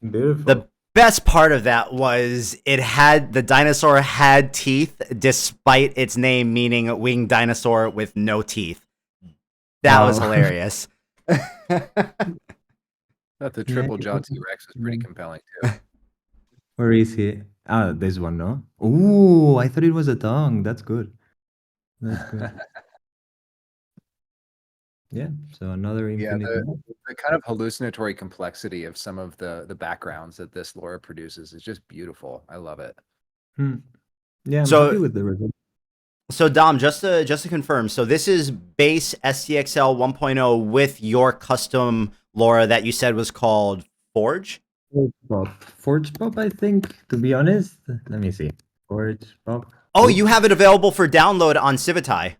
Beautiful. The best part of that was the dinosaur had teeth despite its name meaning winged dinosaur with no teeth. That was hilarious. Thought the triple jaw T-Rex was pretty compelling too. Where is he? Ah, this one, no? Ooh, I thought it was a tongue. That's good. That's good. Yeah, so another Yeah, infinite. the kind of hallucinatory complexity of some of the backgrounds that this lore produces is just beautiful. I love it. Yeah, I'm So- happy with the result. So Dom, just to confirm, so this is base STXL 1.0 with your custom lore that you said was called Forge? Forge Pop, I think, to be honest. Let me see. Forge Pop. Oh, you have it available for download on Civitai.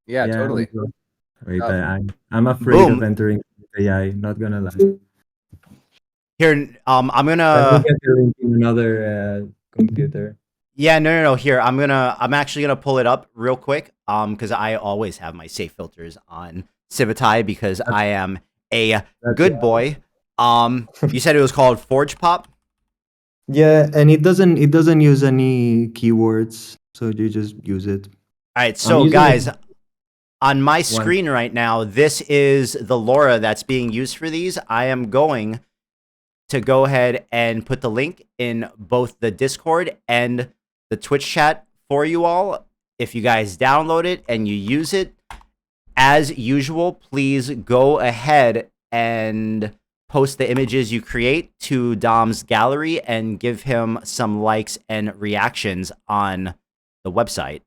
Yeah, totally. Wait, Oh. I'm afraid Boom. of entering AI, not gonna lie. Here, I'm Let me gonna. get the link in another computer. Yeah, no. Here, I'm actually gonna pull it up real quick. Because I always have my safe filters on Civitai because I am a good boy. You said it was called Forge Pop. Yeah, and it doesn't use any keywords, so you just use it. All right, so using guys, it- on my screen right now, this is the LoRa that's being used for these. I am going to go ahead and put the link in both the Discord and the Twitch chat for you all. If you guys download it and you use it, as usual, please go ahead and post the images you create to Dom's gallery and give him some likes and reactions on the website.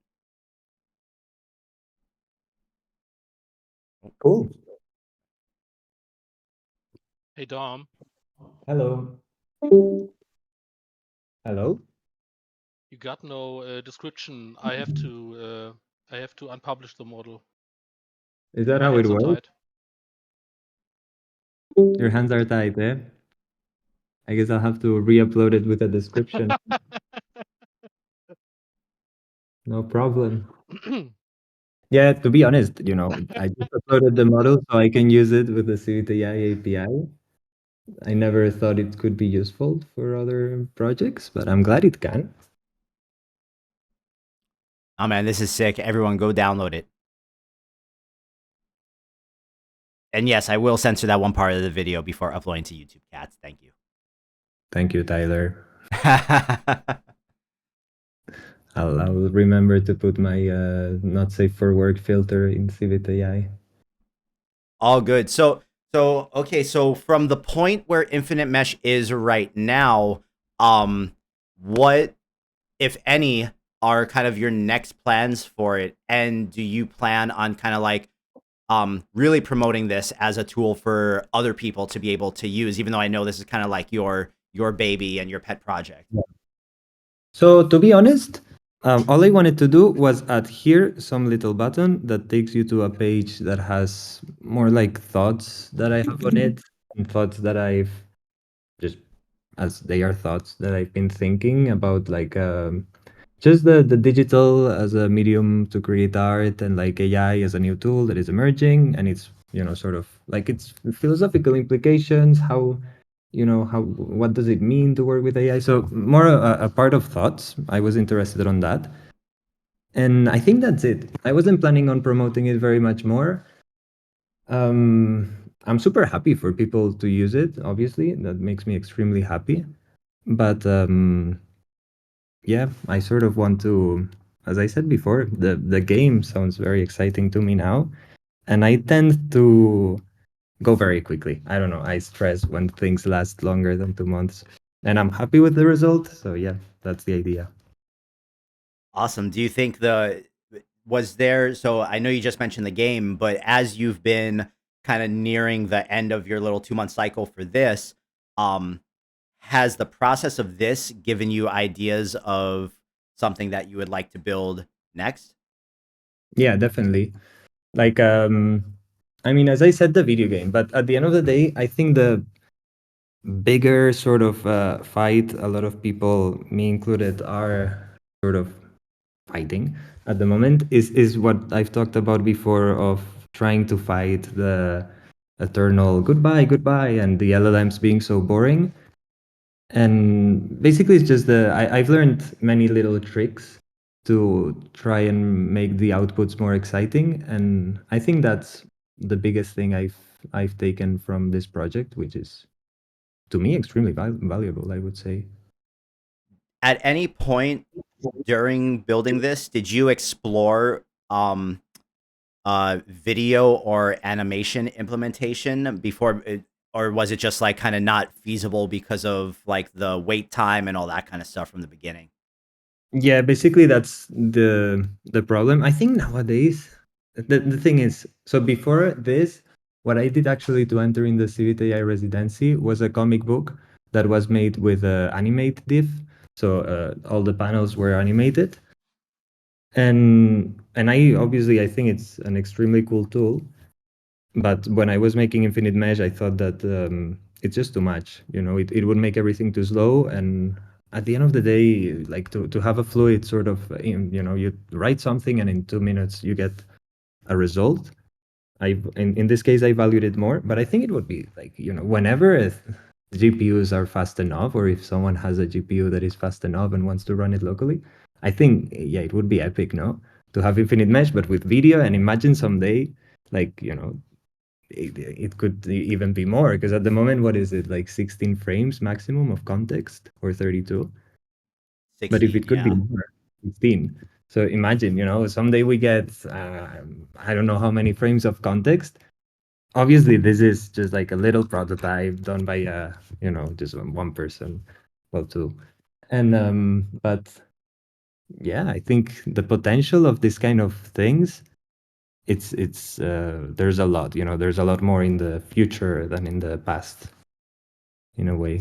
Cool. Hey Dom, Hello. Hello. you got no description. I have to unpublish the model. Is that My how it hands are works? tied. Your hands are tied, eh? I guess I'll have to re-upload it with a description. No problem. Yeah, to be honest, I just uploaded the model so I can use it with the Civitai AI API. I never thought it could be useful for other projects, but I'm glad it can. Oh man, this is sick. Everyone go download it. And yes, I will censor that one part of the video before uploading to YouTube, cats. Thank you. Thank you, Tyler. I'll remember to put my not safe for work filter in Civitai AI. All good. So okay, so from the point where Infinite Mesh is right now, what, if any, are kind of your next plans for it? And do you plan on kind of like really promoting this as a tool for other people to be able to use, even though I know this is kind of like your baby and your pet project? Yeah. So to be honest, all I wanted to do was add here some little button that takes you to a page that has more like thoughts that I have on it, and thoughts that I've just, as they are thoughts that I've been thinking about, like just the digital as a medium to create art, and like AI as a new tool that is emerging, and it's sort of like its philosophical implications, how what does it mean to work with AI? So more a part of thoughts. I was interested on that. And I think that's it. I wasn't planning on promoting it very much more. I'm super happy for people to use it, obviously. That makes me extremely happy. But yeah, I sort of want to, as I said before, the game sounds very exciting to me now. And I tend to go very quickly. I don't know. I stress when things last longer than 2 months. And I'm happy with the result. So yeah, that's the idea. Awesome. Do you think so I know you just mentioned the game, but as you've been kind of nearing the end of your little 2-month cycle for this, has the process of this given you ideas of something that you would like to build next? Yeah, definitely. Like, I mean, as I said, the video game, but at the end of the day, I think the bigger sort of fight a lot of people, me included, are sort of fighting at the moment is what I've talked about before, of trying to fight the eternal goodbye and the LLMs being so boring. And basically it's just I've learned many little tricks to try and make the outputs more exciting, and I think that's the biggest thing I've taken from this project, which is to me extremely valuable, I would say. At any point during building this, did you explore video or animation implementation before or was it just like kind of not feasible because of like the wait time and all that kind of stuff from the beginning? Yeah, basically that's the problem. I think nowadays the thing is, so before this, what I did actually to enter in the Civitai AI residency was a comic book that was made with animate diff. So all the panels were animated. And I think it's an extremely cool tool. But when I was making Infinite Mesh, I thought that it's just too much. It would make everything too slow. And at the end of the day, like to have a fluid sort of, you write something and in 2 minutes you get a result. In this case, I valued it more, but I think it would be like, whenever GPUs are fast enough, or if someone has a GPU that is fast enough and wants to run it locally, I think, yeah, it would be epic, no? To have Infinite Mesh, but with video, and imagine someday, like, it could even be more, because at the moment, what is it, like 16 frames maximum of context, or 32? 16, But if it could be yeah. more, 16. So imagine, someday we get, I don't know how many frames of context. Obviously, this is just like a little prototype done by, just one person, well, two. And, but yeah, I think the potential of this kind of things, it's there's a lot, there's a lot more in the future than in the past, in a way.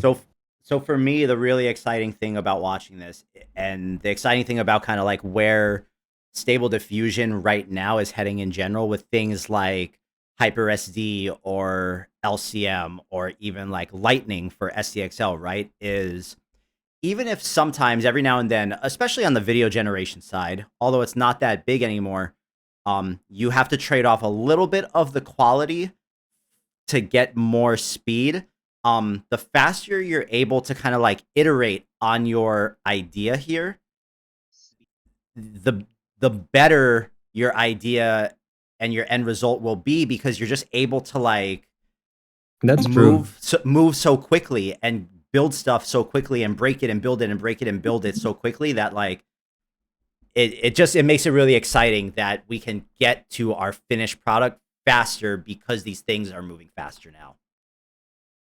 So for me, the really exciting thing about watching this, and the exciting thing about kind of like where Stable Diffusion right now is heading in general, with things like HyperSD or LCM or even like Lightning for SDXL, right? Is even if sometimes every now and then, especially on the video generation side, although it's not that big anymore, you have to trade off a little bit of the quality to get more speed. The faster you're able to kind of like iterate on your idea here, the better your idea and your end result will be, because you're just able to like That's true. move so quickly and build stuff so quickly and break it and build it and break it and build it so quickly that like it makes it really exciting that we can get to our finished product faster because these things are moving faster now.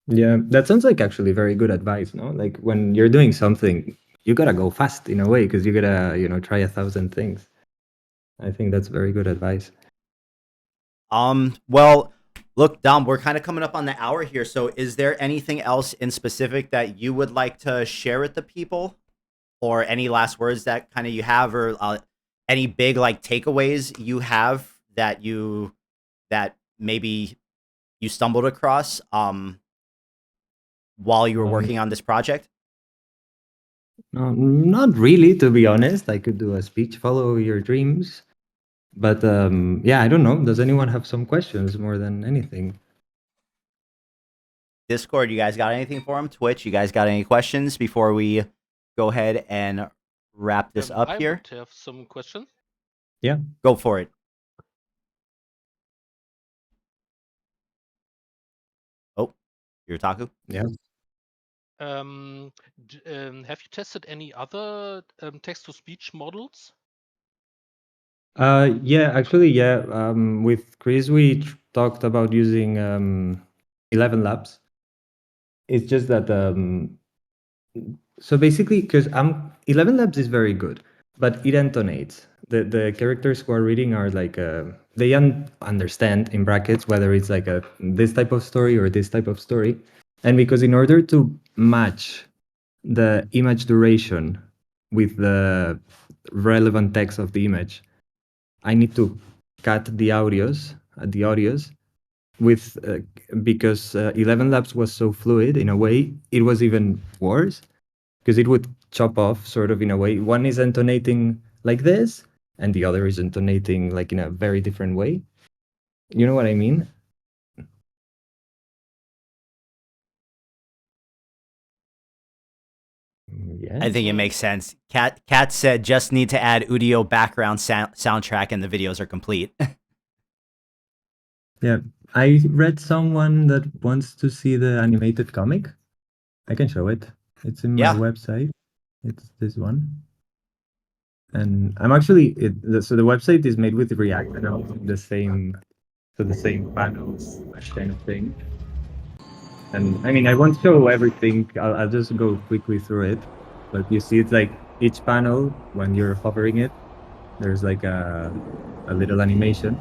Yeah, that sounds like actually very good advice, no? Like when you're doing something, you gotta go fast in a way because you gotta, try 1,000 things. I think that's very good advice. Well, look, Dom, we're kind of coming up on the hour here. So is there anything else in specific that you would like to share with the people, or any last words that kind of you have, or any big like takeaways you have that maybe you stumbled across while you were working on this project? No, not really, to be honest. I could do a speech, follow your dreams. But yeah, I don't know. Does anyone have some questions more than anything? Discord, you guys got anything for him? Twitch, you guys got any questions before we go ahead and wrap this up I here? would have some questions. Yeah. Go for it. Oh, you're Taku? Yeah. Have you tested any other text-to-speech models? Yeah, actually, yeah. With Chris, we talked about using 11 Labs. It's just that so basically, because 11 Labs is very good, but it intonates. The characters who are reading are like they understand in brackets whether it's like this type of story or this type of story, and because in order to match the image duration with the relevant text of the image, I need to cut the audios with because 11 Labs was so fluid in a way, it was even worse because it would chop off sort of in a way. One is intonating like this and the other is intonating like in a very different way. You know what I mean? Yeah. I think it makes sense. Kat said just need to add audio background soundtrack and the videos are complete. Yeah. I read someone that wants to see the animated comic. I can show it. It's in my website. It's this one. And I'm actually so the website is made with React and the same panels, that kind of thing. And I mean, I won't show everything. I'll just go quickly through it. But you see, it's like each panel when you're hovering it, there's like a little animation,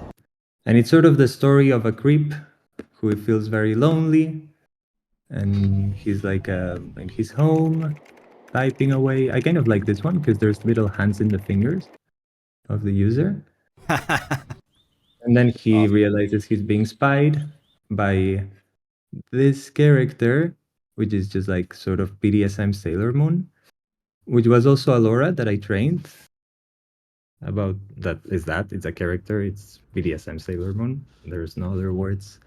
and it's sort of the story of a creep who feels very lonely, and he's like in his home, typing away. I kind of like this one because there's little hands in the fingers of the user. And then he realizes he's being spied by this character, which is just like sort of BDSM Sailor Moon, which was also Alora that I trained about. It's a character, it's BDSM Sailor Moon. There's no other words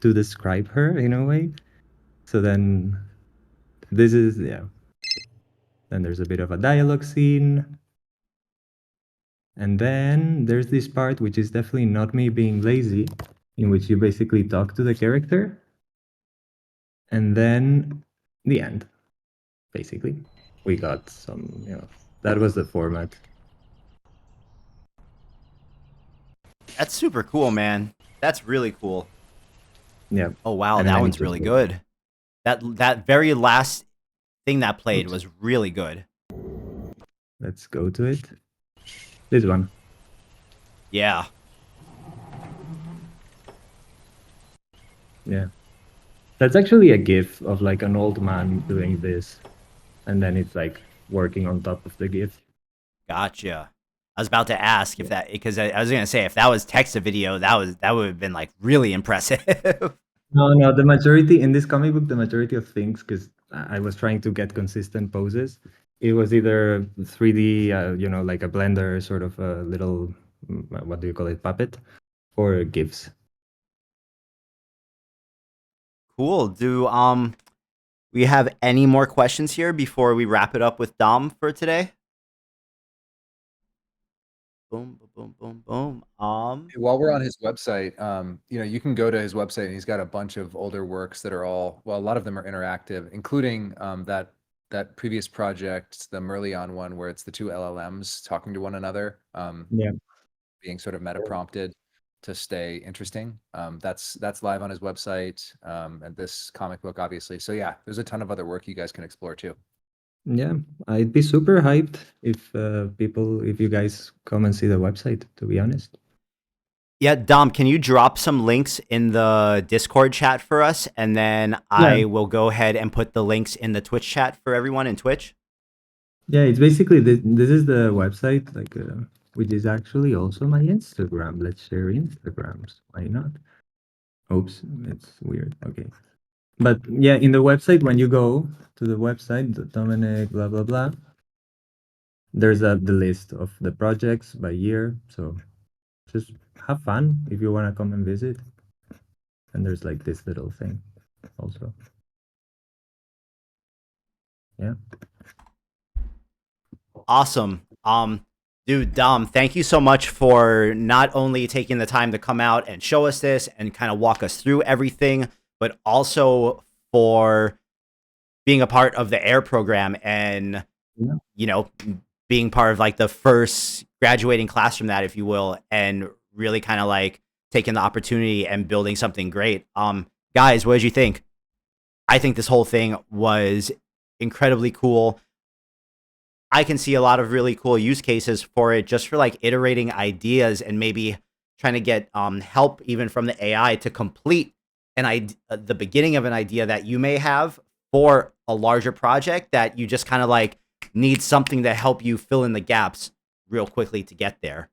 to describe her in a way. So then this is, yeah. Then there's a bit of a dialogue scene. And then there's this part, which is definitely not me being lazy, in which you basically talk to the character. And then the end, basically. We got some, that was the format. That's super cool, man. That's really cool. Yeah. Oh wow, that one's really good. That very last thing that played was really good. Let's go to it. This one. Yeah. Yeah. That's actually a GIF of like an old man doing this. And then it's like working on top of the GIF. Gotcha. I was about to ask if that, because I was gonna say if that was text to video, that would have been like really impressive. No, the majority in this comic book, the majority of things, because I was trying to get consistent poses. It was either 3D, like a Blender sort of a little, what do you call it, puppet, or GIFs. Cool. Do we have any more questions here before we wrap it up with Dom for today? Boom, boom, boom, boom. While we're on his website, you can go to his website and he's got a bunch of older works that are all, well, a lot of them are interactive, including that previous project, the Miralles one, where it's the two LLMs talking to one another, Yeah. being sort of meta prompted to stay interesting. That's live on his website, and this comic book, obviously. So yeah, there's a ton of other work you guys can explore too. Yeah, I'd be super hyped if you guys come and see the website, to be honest. Yeah, Dom, can you drop some links in the Discord chat for us? And then I will go ahead and put the links in the Twitch chat for everyone in Twitch. Yeah, it's basically this is the website, which is actually also my Instagram. Let's share Instagrams. Why not? Oops, it's weird. Okay. But yeah, in the website, when you go to the website, the Domenec, blah, blah, blah, there's the list of the projects by year. So just have fun if you want to come and visit. And there's like this little thing also. Yeah. Awesome. Dude, Dom, thank you so much for not only taking the time to come out and show us this and kind of walk us through everything, but also for being a part of the AIR program and, being part of like the first graduating class from that, if you will, and really kind of like taking the opportunity and building something great. Guys, what did you think? I think this whole thing was incredibly cool. I can see a lot of really cool use cases for it, just for like iterating ideas and maybe trying to get help even from the AI to complete the beginning of an idea that you may have for a larger project that you just kind of like need something to help you fill in the gaps real quickly to get there.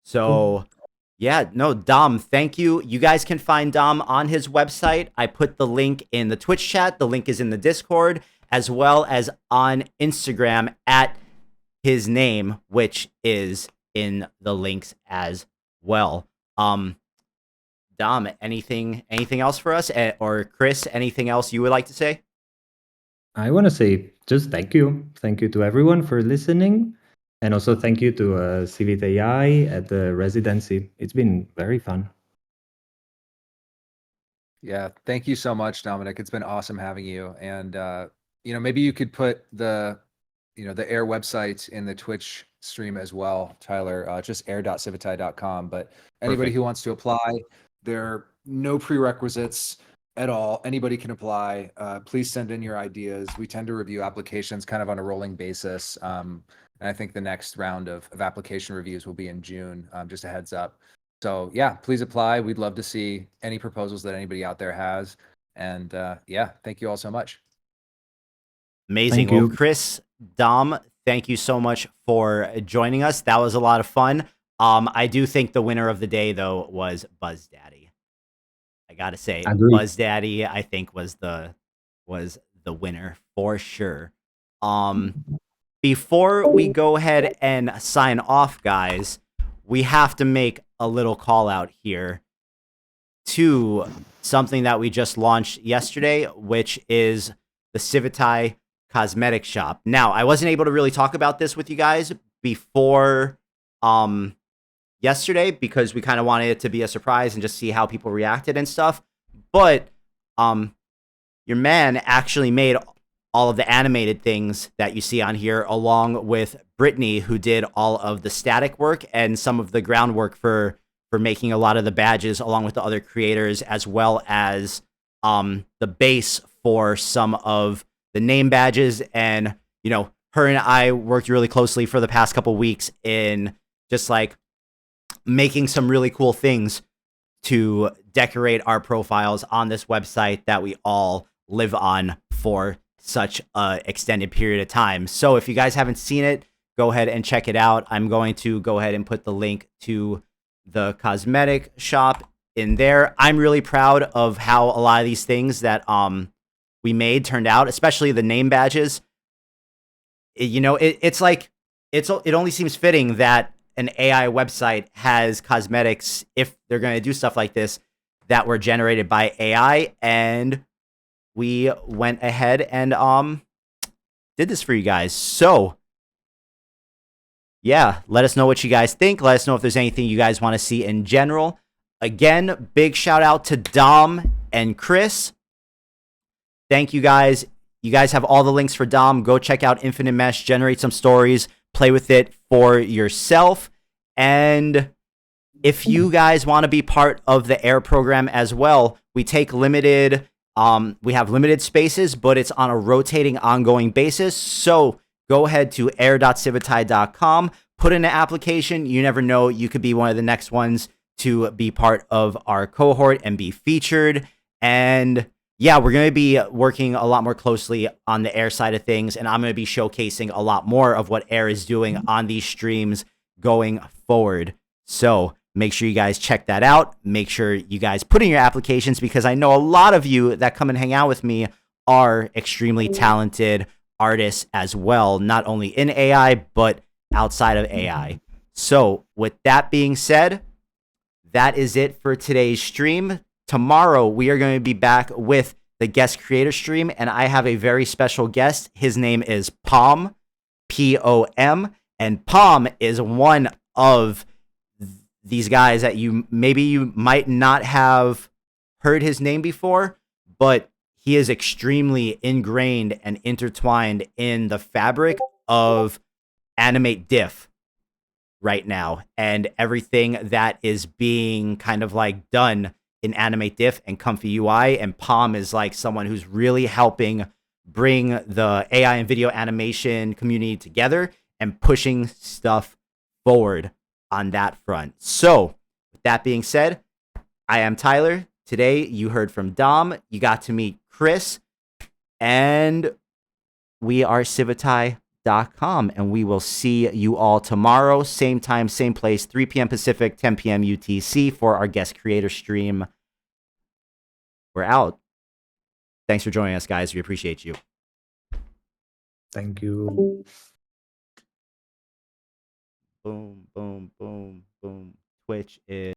So yeah, no, Dom, thank you. You guys can find Dom on his website. I put the link in the Twitch chat. The link is in the Discord, as well as on Instagram at his name, which is in the links as well. Dom, anything else for us? Or Chris, anything else you would like to say? I want to say just thank you. Thank you to everyone for listening. And also thank you to Civitai AI at the residency. It's been very fun. Yeah, thank you so much, Domenec. It's been awesome having you. And maybe you could put the AIR website in the Twitch stream as well, Tyler. Just air.civitai.com. But anybody who wants to apply, there are no prerequisites at all. Anybody can apply. Please send in your ideas. We tend to review applications kind of on a rolling basis. And I think the next round of application reviews will be in June, just a heads up. So yeah, please apply. We'd love to see any proposals that anybody out there has. And yeah, thank you all so much. Amazing. Well, Chris, Dom, thank you so much for joining us. That was a lot of fun. I do think the winner of the day, though, was BuzzDaddy. I gotta say, BuzzDaddy, I think, was the winner for sure. Before we go ahead and sign off, guys, we have to make a little call out here to something that we just launched yesterday, which is the Civitai Cosmetic shop. Now, I wasn't able to really talk about this with you guys before yesterday because we kind of wanted it to be a surprise and just see how people reacted and stuff. But your man actually made all of the animated things that you see on here, along with Brittany, who did all of the static work and some of the groundwork for making a lot of the badges, along with the other creators, as well as the base for some of the name badges. And, her and I worked really closely for the past couple weeks in just like making some really cool things to decorate our profiles on this website that we all live on for such a extended period of time. So if you guys haven't seen it, go ahead and check it out. I'm going to go ahead and put the link to the Cosmetic shop in there. I'm really proud of how a lot of these things that we made turned out, especially the name badges. It's like it only seems fitting that an AI website has cosmetics if they're going to do stuff like this that were generated by AI, and we went ahead and did this for you guys. So yeah, let us know what you guys think. Let us know if there's anything you guys want to see in general. Again, big shout out to Dom and Chris. Thank you guys. You guys have all the links for Dom. Go check out Infinite Mesh, generate some stories, play with it for yourself. And if you guys want to be part of the AIR program as well, we take limited, we have limited spaces, but it's on a rotating, ongoing basis. So go ahead to air.civitai.com, put in an application. You never know, you could be one of the next ones to be part of our cohort and be featured. And yeah, we're going to be working a lot more closely on the AIR side of things, and I'm going to be showcasing a lot more of what AIR is doing on these streams going forward. So make sure you guys check that out. Make sure you guys put in your applications, because I know a lot of you that come and hang out with me are extremely talented artists as well, not only in AI, but outside of AI. So with that being said, that is it for today's stream. Tomorrow, we are going to be back with the guest creator stream, and I have a very special guest. His name is Pom, P-O-M, and Pom is one of these guys that you might not have heard his name before, but he is extremely ingrained and intertwined in the fabric of Animate Diff right now, and everything that is being kind of like done in Animate Diff and Comfy UI. And Pom is like someone who's really helping bring the AI and video animation community together and pushing stuff forward on that front. So with that being said, I am Tyler. Today you heard from Dom, you got to meet Chris, and we are Civitai.com, and we will see you all tomorrow, same time, same place, 3 p.m. Pacific, 10 p.m. UTC for our guest creator stream. We're out. Thanks for joining us, guys. We appreciate you. Thank you. Boom, boom, boom, boom. Twitch is